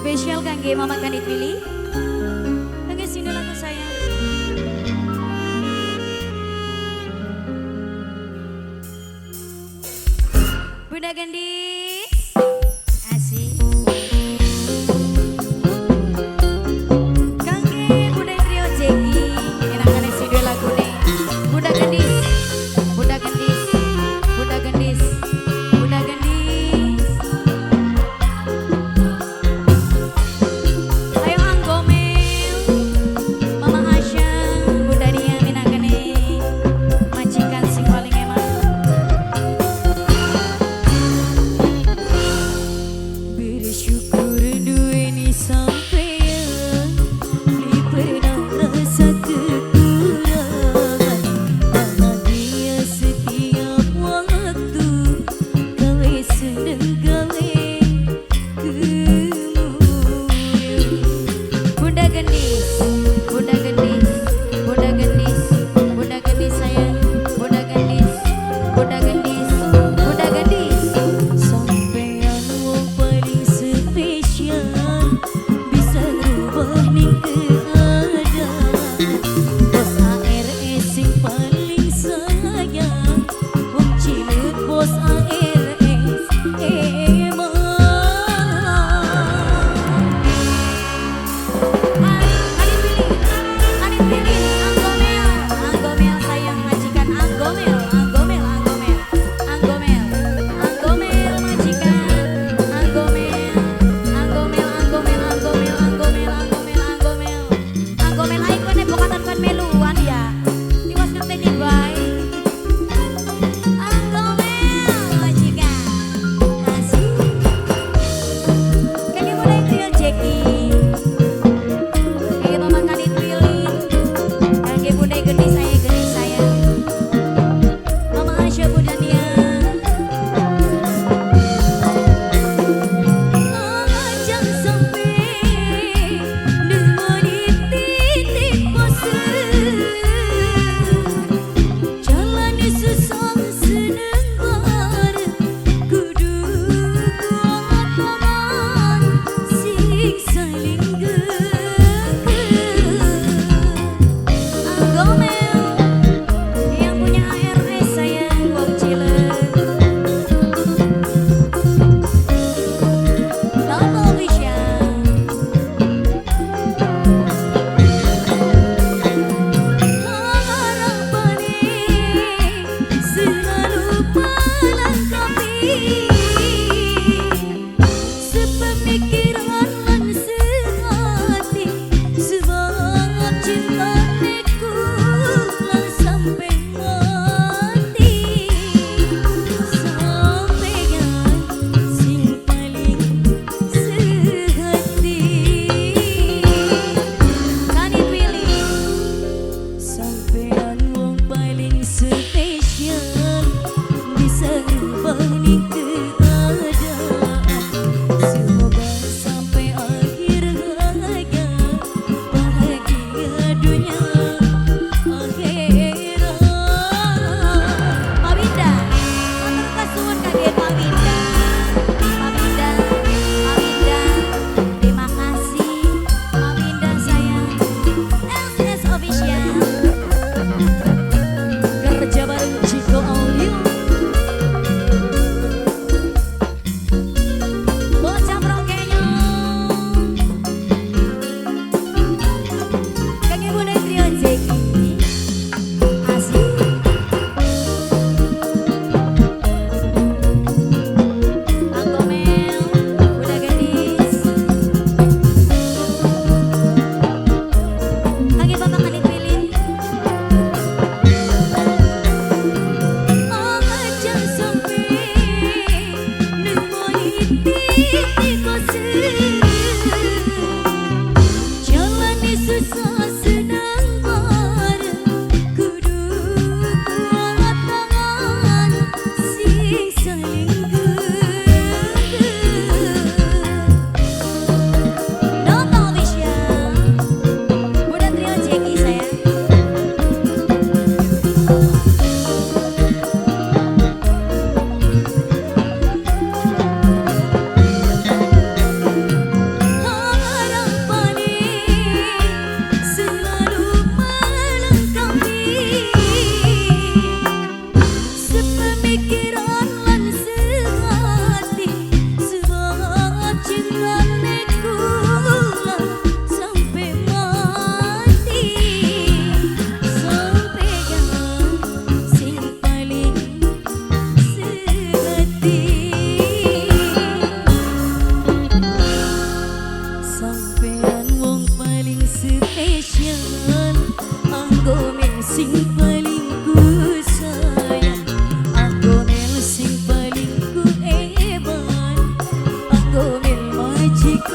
Spesial kangge Mama Kanit Willy. Kangge sini lagu saya. Bunda Gendis. Asik. Kangge Bunda Trio Jeki. Enakan studio lagu nih. Bunda Gendis. Bunda Gendis. Bunda Gendis. Bunda Gendis. Ayo Anggomel. Mama Hasya. Bunda Dia minakane. Majikan sing paling emang. Bersyukur duweni sampeyan. Beli pernah rasa kekurangan. Bahagia setiap waktu. Gawe seneng gawe kemuliaan. Bunda Gendis, Bunda Gendis, Bunda Gendis, Bunda Gendis sayang, Bunda Gendis, Bunda Gendis, Bunda Gendis. Sampeyan wong paling spesial Jika